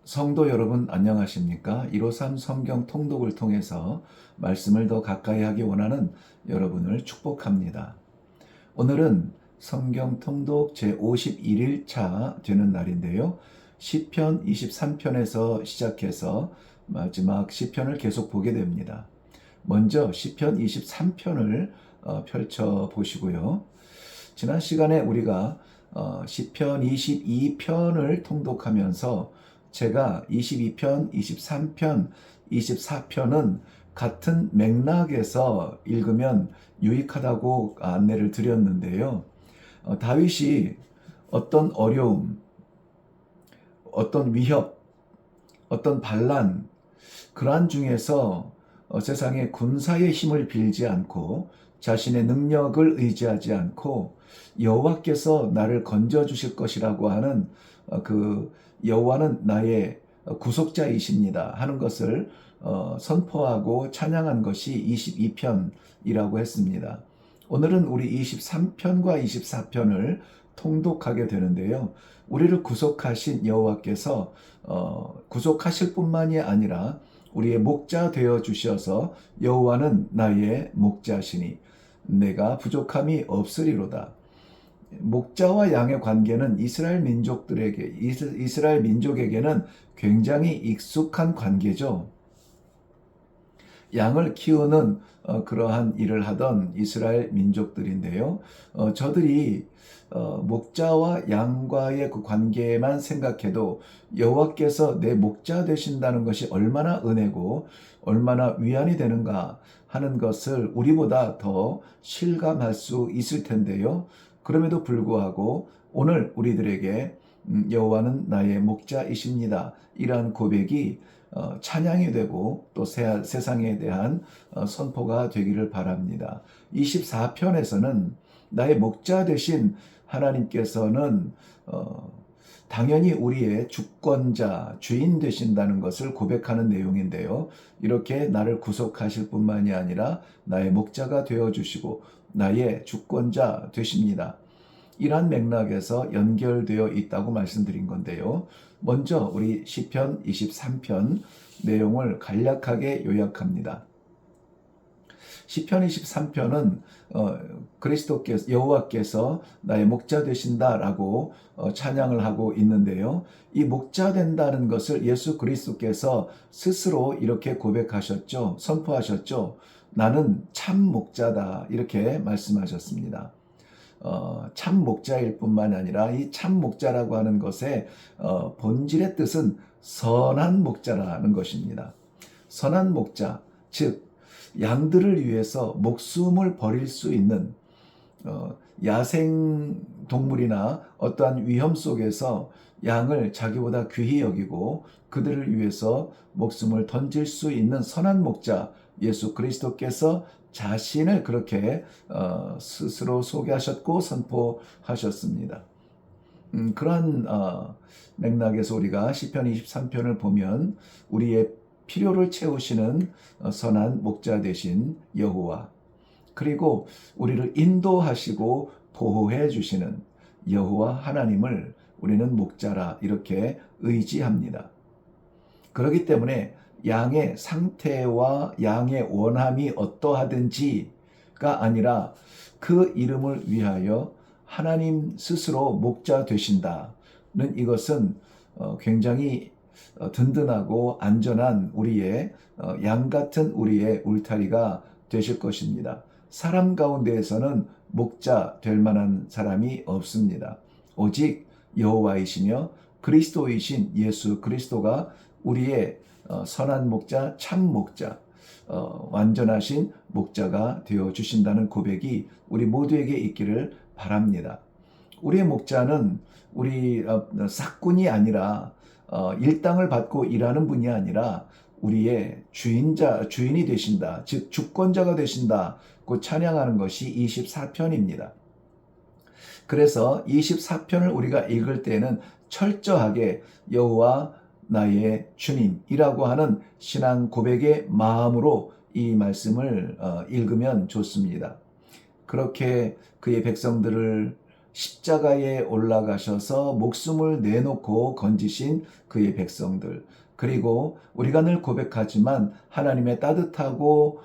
성도 여러분 안녕하십니까? 153 성경 통독을 통해서 말씀을 더 가까이 하기 원하는 여러분을 축복합니다. 오늘은 성경 통독 제51일차 되는 날인데요. 시편 23편에서 시작해서 마지막 시편을 계속 보게 됩니다. 먼저 시편 23편을 펼쳐 보시고요. 지난 시간에 우리가 시편 22편을 통독하면서 제가 22편, 23편, 24편은 같은 맥락에서 읽으면 유익하다고 안내를 드렸는데요. 다윗이 어떤 어려움, 어떤 위협, 어떤 반란, 그러한 중에서 세상의 군사의 힘을 빌지 않고 자신의 능력을 의지하지 않고 여호와께서 나를 건져 주실 것이라고 하는 그 여호와는 나의 구속자이십니다 하는 것을 선포하고 찬양한 것이 22편이라고 했습니다. 오늘은 우리 23편과 24편을 통독하게 되는데요. 우리를 구속하신 여호와께서 구속하실 뿐만이 아니라 우리의 목자 되어 주셔서 여호와는 나의 목자시니 내가 부족함이 없으리로다. 목자와 양의 관계는 이스라엘 민족에게는 굉장히 익숙한 관계죠. 양을 키우는 그러한 일을 하던 이스라엘 민족들인데요. 저들이 목자와 양과의 그 관계만 생각해도 여호와께서 내 목자 되신다는 것이 얼마나 은혜고 얼마나 위안이 되는가 하는 것을 우리보다 더 실감할 수 있을 텐데요. 그럼에도 불구하고 오늘 우리들에게 여호와는 나의 목자이십니다. 이러한 고백이 찬양이 되고 또 세상에 대한 선포가 되기를 바랍니다. 24편에서는 나의 목자 되신 하나님께서는 당연히 우리의 주권자, 주인 되신다는 것을 고백하는 내용인데요. 이렇게 나를 구속하실 뿐만이 아니라 나의 목자가 되어주시고 나의 주권자 되십니다. 이러한 맥락에서 연결되어 있다고 말씀드린 건데요. 먼저 우리 시편 23편 내용을 간략하게 요약합니다. 시편 23편은 그리스도께서 여호와께서 나의 목자 되신다라고 찬양을 하고 있는데요. 이 목자 된다는 것을 예수 그리스도께서 스스로 이렇게 고백하셨죠. 선포하셨죠. 나는 참 목자다 이렇게 말씀하셨습니다. 참 목자일 뿐만 아니라 이 참 목자라고 하는 것의 본질의 뜻은 선한 목자라는 것입니다. 선한 목자, 즉 양들을 위해서 목숨을 버릴 수 있는 야생 동물이나 어떠한 위험 속에서 양을 자기보다 귀히 여기고 그들을 위해서 목숨을 던질 수 있는 선한 목자 예수 그리스도께서 자신을 그렇게 스스로 소개하셨고 선포하셨습니다. 그러한 맥락에서 우리가 시편 23편을 보면 우리의 필요를 채우시는 선한 목자 되신 여호와, 그리고 우리를 인도하시고 보호해 주시는 여호와 하나님을 우리는 목자라 이렇게 의지합니다. 그렇기 때문에 양의 상태와 양의 원함이 어떠하든지가 아니라 그 이름을 위하여 하나님 스스로 목자 되신다는 이것은 굉장히 든든하고 안전한 우리의 양 같은 우리의 울타리가 되실 것입니다. 사람 가운데에서는 목자 될 만한 사람이 없습니다. 오직 여호와이시며 그리스도이신 예수 그리스도가 우리의 선한 목자, 참 목자, 완전하신 목자가 되어 주신다는 고백이 우리 모두에게 있기를 바랍니다. 우리의 목자는 우리 삭군이 아니라 일당을 받고 일하는 분이 아니라 우리의 주인이 되신다, 즉 주권자가 되신다고 찬양하는 것이 24편입니다. 그래서 24편을 우리가 읽을 때는 철저하게 여호와 나의 주님이라고 하는 신앙 고백의 마음으로 이 말씀을 읽으면 좋습니다. 그렇게 그의 백성들을 십자가에 올라가셔서 목숨을 내놓고 건지신 그의 백성들, 그리고 우리가 늘 고백하지만 하나님의 따뜻하고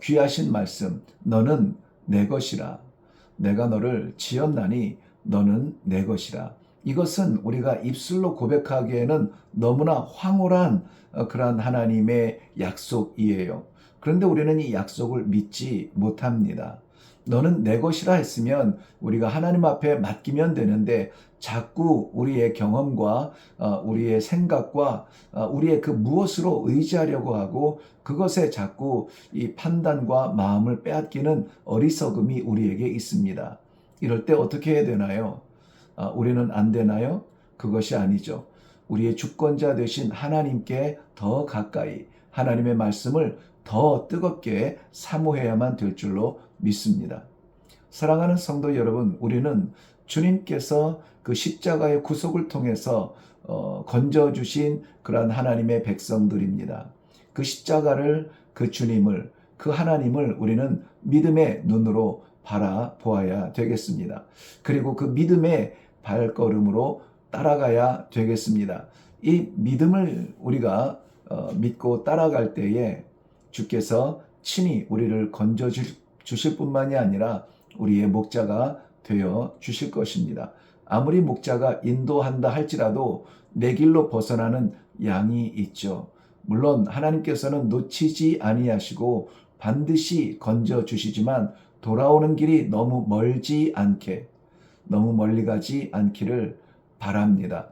귀하신 말씀, 너는 내 것이라. 내가 너를 지었나니 너는 내 것이라. 이것은 우리가 입술로 고백하기에는 너무나 황홀한 그러한 하나님의 약속이에요. 그런데 우리는 이 약속을 믿지 못합니다. 너는 내 것이라 했으면 우리가 하나님 앞에 맡기면 되는데 자꾸 우리의 경험과 우리의 생각과 우리의 그 무엇으로 의지하려고 하고 그것에 자꾸 이 판단과 마음을 빼앗기는 어리석음이 우리에게 있습니다. 이럴 때 어떻게 해야 되나요? 우리는 안 되나요? 그것이 아니죠. 우리의 주권자 되신 하나님께 더 가까이 하나님의 말씀을 더 뜨겁게 사모해야만 될 줄로 믿습니다. 사랑하는 성도 여러분, 우리는 주님께서 그 십자가의 구속을 통해서 건져주신 그러한 하나님의 백성들입니다. 그 십자가를, 그 주님을, 그 하나님을 우리는 믿음의 눈으로 바라보아야 되겠습니다. 그리고 그 믿음의 발걸음으로 따라가야 되겠습니다. 이 믿음을 우리가 믿고 따라갈 때에 주께서 친히 우리를 건져 주실 뿐만이 아니라 우리의 목자가 되어 주실 것입니다. 아무리 목자가 인도한다 할지라도 내 길로 벗어나는 양이 있죠. 물론 하나님께서는 놓치지 아니하시고 반드시 건져 주시지만 돌아오는 길이 너무 멀지 않게, 너무 멀리 가지 않기를 바랍니다.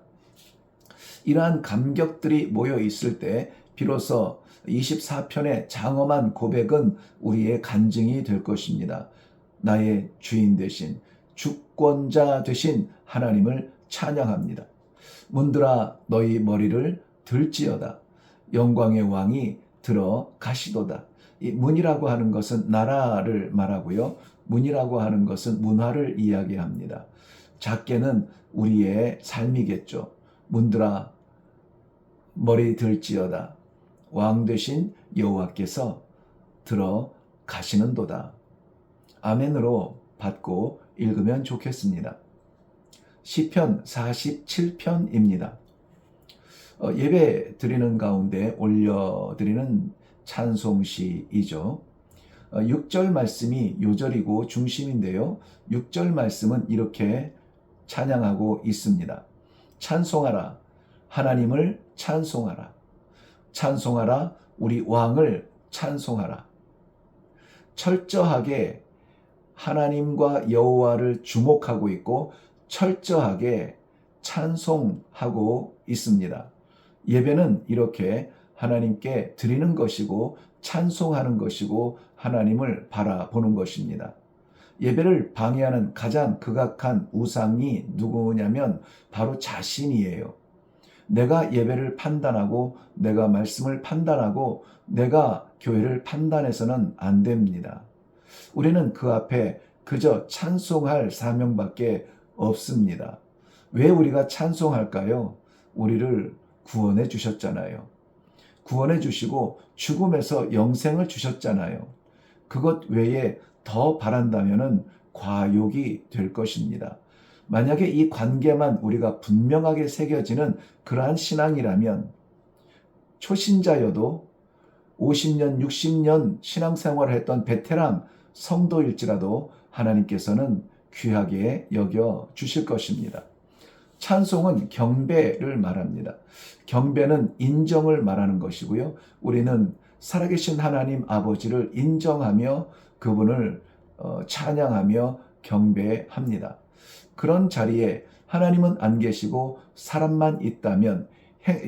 이러한 감격들이 모여 있을 때 비로소 24편의 장엄한 고백은 우리의 간증이 될 것입니다. 나의 주인 되신, 주권자 되신 하나님을 찬양합니다. 문들아 너희 머리를 들지어다. 영광의 왕이 들어가시도다. 이 문이라고 하는 것은 나라를 말하고요. 문이라고 하는 것은 문화를 이야기합니다. 작게는 우리의 삶이겠죠. 문들아 머리 들지어다. 왕 되신 여호와께서 들어가시는도다. 아멘으로 받고 읽으면 좋겠습니다. 시편 47편입니다. 예배 드리는 가운데 올려드리는 찬송시이죠. 6절 말씀이 요절이고 중심인데요. 6절 말씀은 이렇게 찬양하고 있습니다. 찬송하라. 하나님을 찬송하라. 찬송하라. 우리 왕을 찬송하라. 철저하게 하나님과 여호와를 주목하고 있고 철저하게 찬송하고 있습니다. 예배는 이렇게 하나님께 드리는 것이고 찬송하는 것이고 하나님을 바라보는 것입니다. 예배를 방해하는 가장 극악한 우상이 누구냐면 바로 자신이에요. 내가 예배를 판단하고 내가 말씀을 판단하고 내가 교회를 판단해서는 안 됩니다. 우리는 그 앞에 그저 찬송할 사명밖에 없습니다. 왜 우리가 찬송할까요? 우리를 구원해 주셨잖아요. 구원해 주시고 죽음에서 영생을 주셨잖아요. 그것 외에 더 바란다면은 과욕이 될 것입니다. 만약에 이 관계만 우리가 분명하게 새겨지는 그러한 신앙이라면 초신자여도 50년, 60년 신앙생활을 했던 베테랑 성도일지라도 하나님께서는 귀하게 여겨 주실 것입니다. 찬송은 경배를 말합니다. 경배는 인정을 말하는 것이고요. 우리는 살아계신 하나님 아버지를 인정하며 그분을 찬양하며 경배합니다. 그런 자리에 하나님은 안 계시고 사람만 있다면,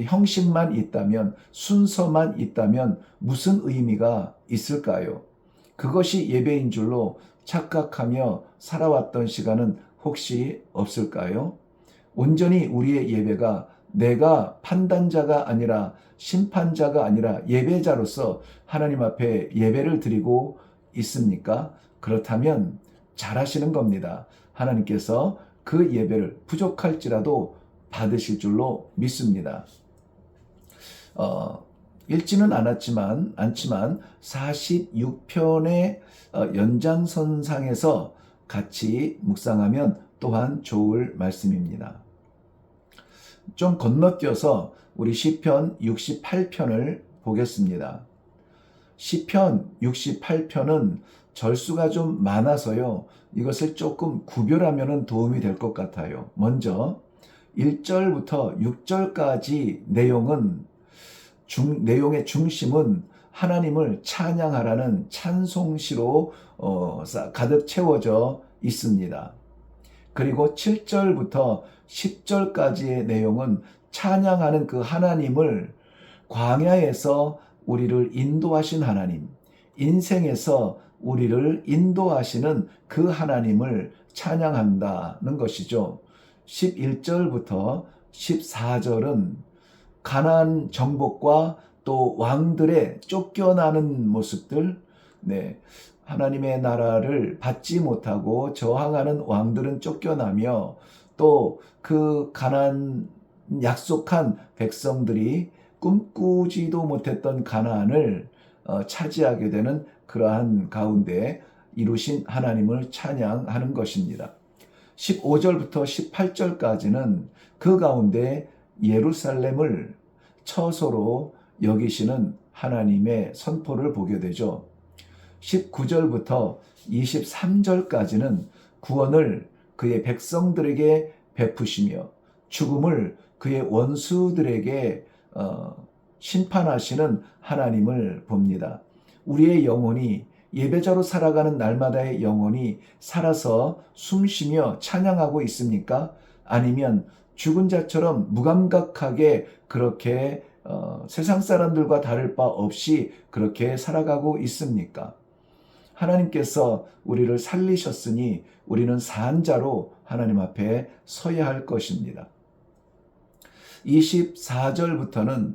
형식만 있다면, 순서만 있다면 무슨 의미가 있을까요? 그것이 예배인 줄로 착각하며 살아왔던 시간은 혹시 없을까요? 온전히 우리의 예배가 내가 판단자가 아니라 심판자가 아니라 예배자로서 하나님 앞에 예배를 드리고 있습니까? 그렇다면 잘하시는 겁니다. 하나님께서 그 예배를 부족할지라도 받으실 줄로 믿습니다. 읽지는 않지만 46편의 연장선상에서 같이 묵상하면 또한 좋을 말씀입니다. 좀 건너뛰어서 우리 시편 68편을 보겠습니다. 시편 68편은 절수가 좀 많아서요. 이것을 조금 구별하면 도움이 될 것 같아요. 먼저 1절부터 6절까지 내용의 중심은 하나님을 찬양하라는 찬송시로 가득 채워져 있습니다. 그리고 7절부터 10절까지의 내용은 찬양하는 그 하나님을 광야에서 우리를 인도하신 하나님, 인생에서 우리를 인도하시는 그 하나님을 찬양한다는 것이죠. 11절부터 14절은 가나안 정복과 또 왕들의 쫓겨나는 모습들, 하나님의 나라를 받지 못하고 저항하는 왕들은 쫓겨나며 또 그 가나안 약속한 백성들이 꿈꾸지도 못했던 가나안을 차지하게 되는 그러한 가운데 이루신 하나님을 찬양하는 것입니다. 15절부터 18절까지는 그 가운데 예루살렘을 처소로 여기시는 하나님의 선포를 보게 되죠. 19절부터 23절까지는 구원을 그의 백성들에게 베푸시며 죽음을 그의 원수들에게 심판하시는 하나님을 봅니다. 우리의 영혼이 예배자로 살아가는 날마다의 영혼이 살아서 숨쉬며 찬양하고 있습니까? 아니면 죽은 자처럼 무감각하게 그렇게 세상 사람들과 다를 바 없이 그렇게 살아가고 있습니까? 하나님께서 우리를 살리셨으니 우리는 산 자로 하나님 앞에 서야 할 것입니다. 24절부터는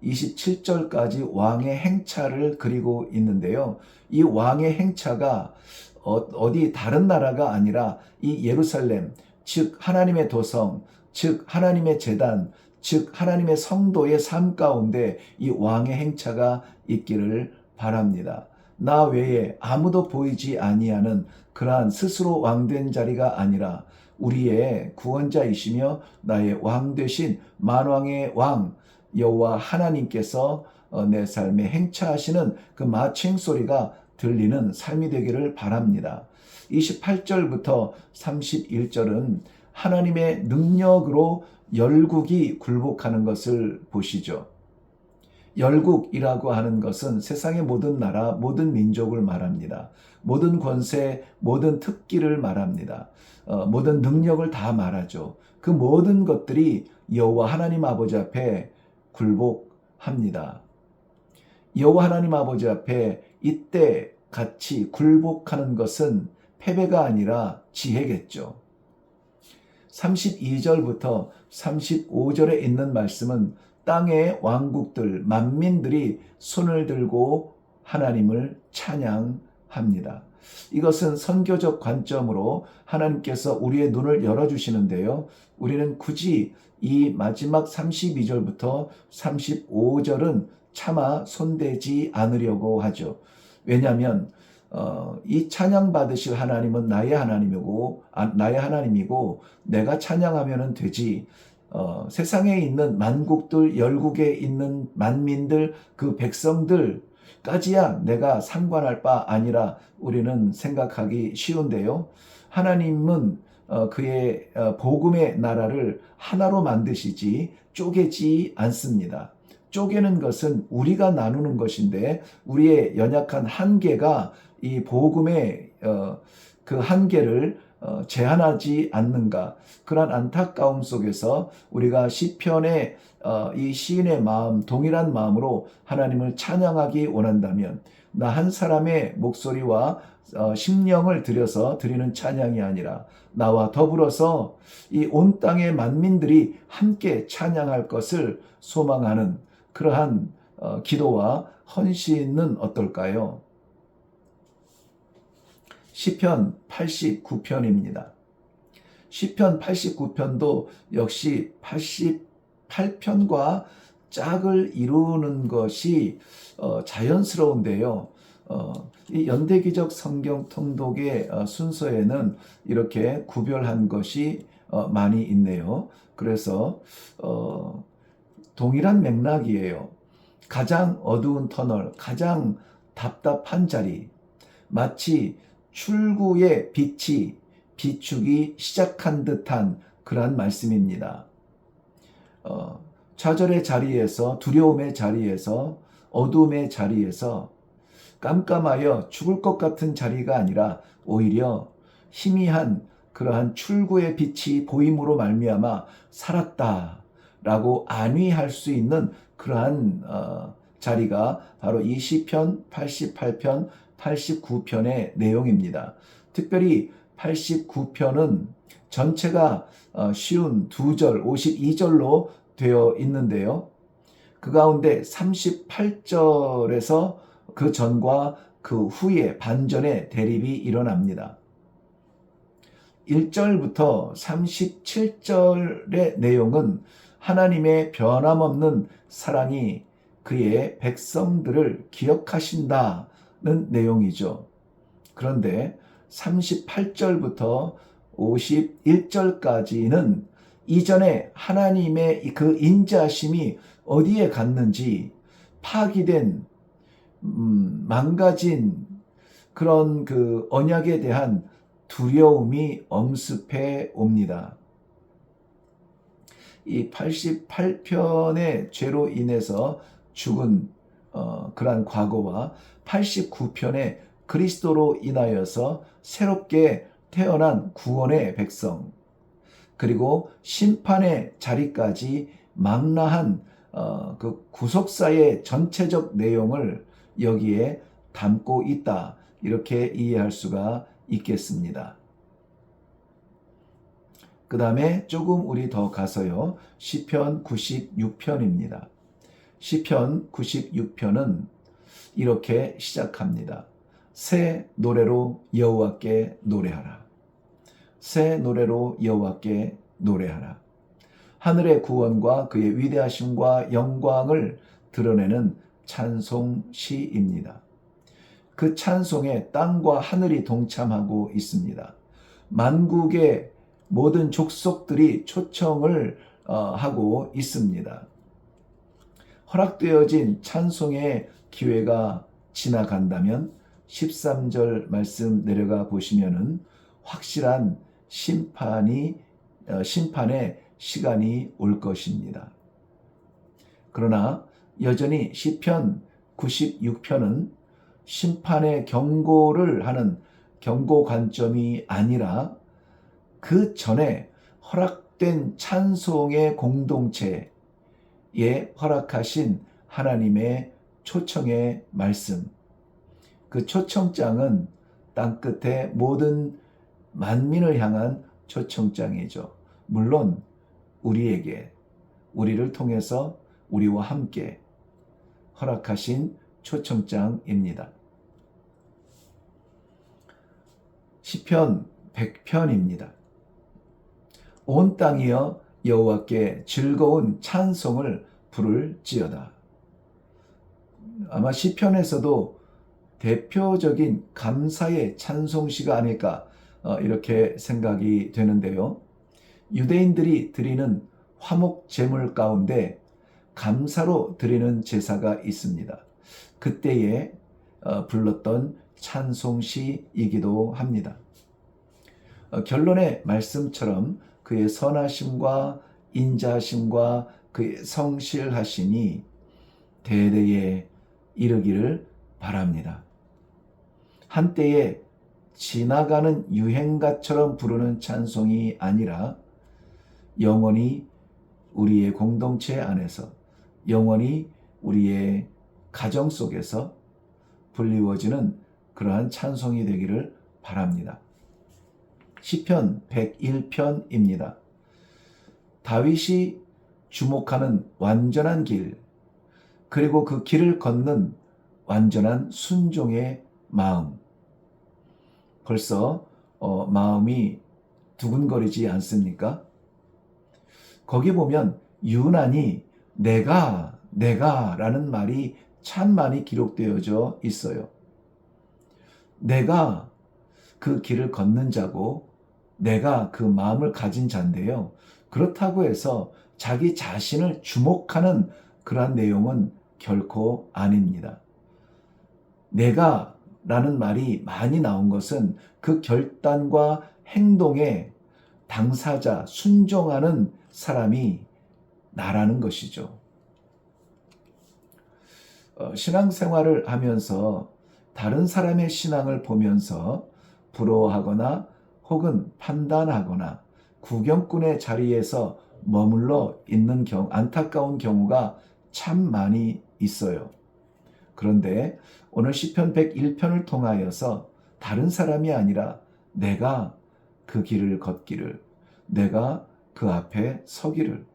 27절까지 왕의 행차를 그리고 있는데요. 이 왕의 행차가 어디 다른 나라가 아니라 이 예루살렘, 즉 하나님의 도성, 즉 하나님의 제단, 즉 하나님의 성도의 삶 가운데 이 왕의 행차가 있기를 바랍니다. 나 외에 아무도 보이지 아니하는 그러한 스스로 왕된 자리가 아니라 우리의 구원자이시며 나의 왕 되신 만왕의 왕 여호와 하나님께서 내 삶에 행차하시는 그 마칭 소리가 들리는 삶이 되기를 바랍니다. 28절부터 31절은 하나님의 능력으로 열국이 굴복하는 것을 보시죠. 열국이라고 하는 것은 세상의 모든 나라, 모든 민족을 말합니다. 모든 권세, 모든 특기를 말합니다. 모든 능력을 다 말하죠. 그 모든 것들이 여호와 하나님 아버지 앞에 굴복합니다. 여호와 하나님 아버지 앞에 이때 같이 굴복하는 것은 패배가 아니라 지혜겠죠. 32절부터 35절에 있는 말씀은 땅의 왕국들, 만민들이 손을 들고 하나님을 찬양합니다. 이것은 선교적 관점으로 하나님께서 우리의 눈을 열어주시는데요. 우리는 굳이 이 마지막 32절부터 35절은 차마 손대지 않으려고 하죠. 왜냐하면 이 찬양 받으실 하나님은 나의 하나님이고 내가 찬양하면 되지. 세상에 있는 만국들, 열국에 있는 만민들, 그 백성들까지야 내가 상관할 바 아니라 우리는 생각하기 쉬운데요. 하나님은 그의 복음의 나라를 하나로 만드시지 쪼개지 않습니다. 쪼개는 것은 우리가 나누는 것인데 우리의 연약한 한계가 이 복음의 그 한계를 제한하지 않는가. 그런 안타까움 속에서 우리가 시편의 이 시인의 마음, 동일한 마음으로 하나님을 찬양하기 원한다면 나 한 사람의 목소리와 심령을 들여서 드리는 찬양이 아니라 나와 더불어서 이 온 땅의 만민들이 함께 찬양할 것을 소망하는 그러한 기도와 헌신은 어떨까요? 시편 89편입니다. 시편 89편도 역시 88편과 짝을 이루는 것이 자연스러운데요. 이 연대기적 성경 통독의 순서에는 이렇게 구별한 것이 많이 있네요. 그래서 동일한 맥락이에요. 가장 어두운 터널, 가장 답답한 자리, 마치 출구의 빛이 비추기 시작한 듯한 그러한 말씀입니다. 좌절의 자리에서, 두려움의 자리에서, 어둠의 자리에서 깜깜하여 죽을 것 같은 자리가 아니라 오히려 희미한 그러한 출구의 빛이 보임으로 말미암아 살았다라고 안위할 수 있는 그러한 자리가 바로 이 시편 88편, 89편의 내용입니다. 특별히 89편은 전체가 쉬운 2절, 52절로 되어 있는데요. 그 가운데 38절에서 그 전과 그 후에 반전의 대립이 일어납니다. 1절부터 37절의 내용은 하나님의 변함없는 사랑이 그의 백성들을 기억하신다는 내용이죠. 그런데 38절부터 51절까지는 이전에 하나님의 그 인자하심이 어디에 갔는지 파기된 망가진 그런 그 언약에 대한 두려움이 엄습해 옵니다. 이 88편의 죄로 인해서 죽은 그러한 과거와 89편의 그리스도로 인하여서 새롭게 태어난 구원의 백성, 그리고 심판의 자리까지 망라한 그 구속사의 전체적 내용을 여기에 담고 있다, 이렇게 이해할 수가 있겠습니다. 그 다음에 조금 우리 더 가서요, 시편 96편입니다. 시편 96편은 이렇게 시작합니다. 새 노래로 여호와께 노래하라. 새 노래로 여호와께 노래하라. 하늘의 구원과 그의 위대하심과 영광을 드러내는 찬송시입니다. 그 찬송에 땅과 하늘이 동참하고 있습니다. 만국의 모든 족속들이 초청을 하고 있습니다. 허락되어진 찬송의 기회가 지나간다면 13절 말씀 내려가 보시면은 확실한 심판의 시간이 올 것입니다. 그러나 여전히 시편 96편은 심판의 경고를 하는 경고 관점이 아니라 그 전에 허락된 찬송의 공동체에 허락하신 하나님의 초청의 말씀, 그 초청장은 땅끝의 모든 만민을 향한 초청장이죠. 물론 우리에게, 우리를 통해서 우리와 함께 허락하신 초청장입니다. 시편 100편입니다. 온 땅이여 여호와께 즐거운 찬송을 부를지어다. 아마 시편에서도 대표적인 감사의 찬송시가 아닐까 이렇게 생각이 되는데요. 유대인들이 드리는 화목 제물 가운데 감사로 드리는 제사가 있습니다. 그때에 불렀던 찬송시이기도 합니다. 결론의 말씀처럼 그의 선하심과 인자하심과 그의 성실하심이 대대에 이르기를 바랍니다. 한때에 지나가는 유행가처럼 부르는 찬송이 아니라 영원히 우리의 공동체 안에서, 영원히 우리의 가정 속에서 불리워지는 그러한 찬송이 되기를 바랍니다. 시편 101편입니다. 다윗이 주목하는 완전한 길, 그리고 그 길을 걷는 완전한 순종의 마음. 벌써 마음이 두근거리지 않습니까? 거기 보면 유난히 내가 라는 말이 참 많이 기록되어져 있어요. 내가 그 길을 걷는 자고 내가 그 마음을 가진 자인데요. 그렇다고 해서 자기 자신을 주목하는 그러한 내용은 결코 아닙니다. 내가 라는 말이 많이 나온 것은 그 결단과 행동에 당사자, 순종하는 사람이 나라는 것이죠. 신앙생활을 하면서 다른 사람의 신앙을 보면서 부러워하거나 혹은 판단하거나 구경꾼의 자리에서 머물러 있는 안타까운 경우가 참 많이 있어요. 그런데 오늘 시편 101편을 통하여서 다른 사람이 아니라 내가 그 길을 걷기를, 내가 그 앞에 서기를,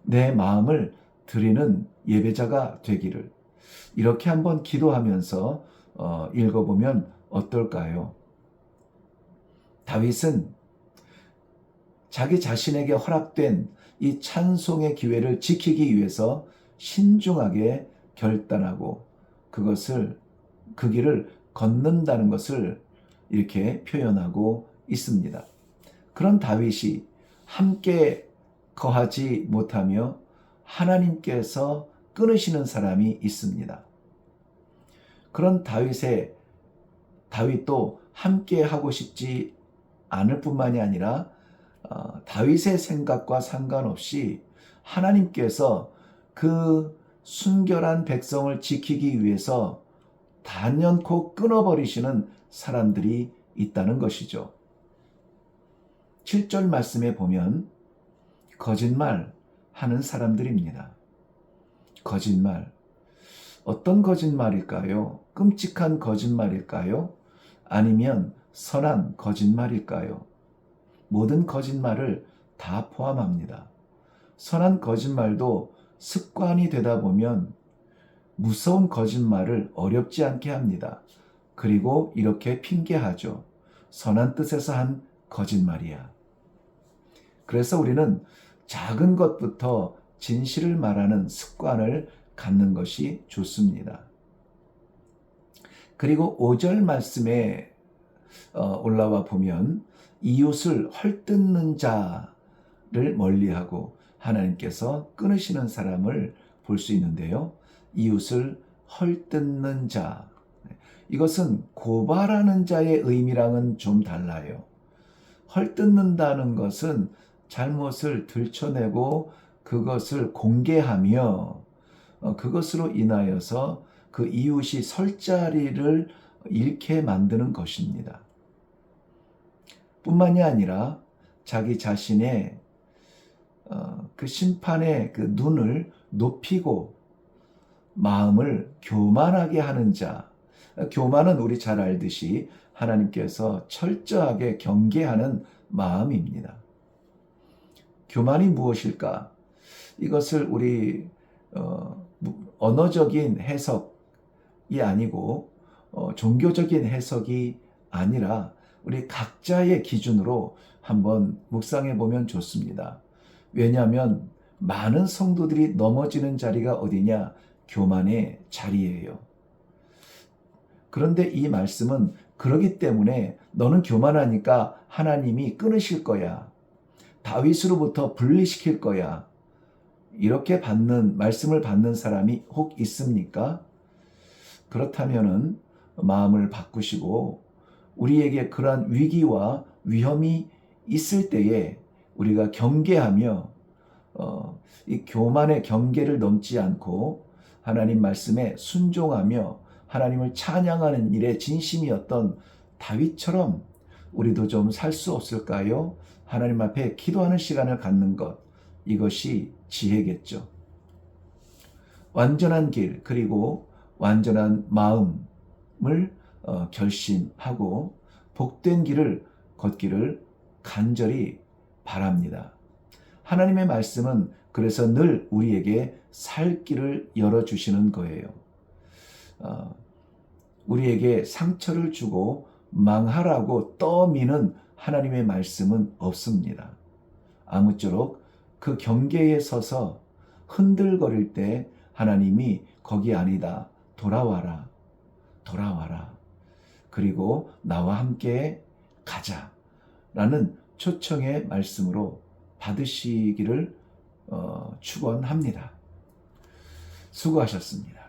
내 마음을 드리는 예배자가 되기를, 이렇게 한번 기도하면서 읽어보면 어떨까요? 다윗은 자기 자신에게 허락된 이 찬송의 기회를 지키기 위해서 신중하게 결단하고 그 길을 걷는다는 것을 이렇게 표현하고 있습니다. 그런 다윗이 함께 거하지 못하며 하나님께서 끊으시는 사람이 있습니다. 그런 다윗도 함께 하고 싶지 않을 뿐만이 아니라 다윗의 생각과 상관없이 하나님께서 그 순결한 백성을 지키기 위해서 단연코 끊어버리시는 사람들이 있다는 것이죠. 7절 말씀에 보면 거짓말 하는 사람들입니다. 거짓말. 어떤 거짓말일까요? 끔찍한 거짓말일까요? 아니면 선한 거짓말일까요? 모든 거짓말을 다 포함합니다. 선한 거짓말도 습관이 되다 보면 무서운 거짓말을 어렵지 않게 합니다. 그리고 이렇게 핑계하죠. 선한 뜻에서 한 거짓말이야. 그래서 우리는 작은 것부터 진실을 말하는 습관을 갖는 것이 좋습니다. 그리고 5절 말씀에 올라와 보면 이웃을 헐뜯는 자를 멀리하고 하나님께서 끊으시는 사람을 볼 수 있는데요. 이웃을 헐뜯는 자. 이것은 고발하는 자의 의미랑은 좀 달라요. 헐뜯는다는 것은 잘못을 들춰내고 그것을 공개하며 그것으로 인하여서 그 이웃이 설 자리를 잃게 만드는 것입니다. 뿐만이 아니라 자기 자신의 그 심판의 그 눈을 높이고 마음을 교만하게 하는 자. 교만은 우리 잘 알듯이 하나님께서 철저하게 경계하는 마음입니다. 교만이 무엇일까? 이것을 우리 언어적인 해석이 아니고 종교적인 해석이 아니라 우리 각자의 기준으로 한번 묵상해 보면 좋습니다. 왜냐하면 많은 성도들이 넘어지는 자리가 어디냐? 교만의 자리예요. 그런데 이 말씀은 그러기 때문에 너는 교만하니까 하나님이 끊으실 거야. 다윗으로부터 분리시킬 거야. 이렇게 말씀을 받는 사람이 혹 있습니까? 그렇다면은 마음을 바꾸시고 우리에게 그러한 위기와 위험이 있을 때에 우리가 경계하며 이 교만의 경계를 넘지 않고 하나님 말씀에 순종하며 하나님을 찬양하는 일에 진심이었던 다윗처럼 우리도 좀 살 수 없을까요? 하나님 앞에 기도하는 시간을 갖는 것, 이것이 지혜겠죠. 완전한 길, 그리고 완전한 마음을 결심하고 복된 길을 걷기를 간절히 바랍니다. 하나님의 말씀은 그래서 늘 우리에게 살 길을 열어주시는 거예요. 우리에게 상처를 주고 망하라고 떠미는 하나님의 말씀은 없습니다. 아무쪼록 그 경계에 서서 흔들거릴 때 하나님이 거기 아니다, 돌아와라, 돌아와라. 그리고 나와 함께 가자라는 초청의 말씀으로 받으시기를 축원합니다. 수고하셨습니다.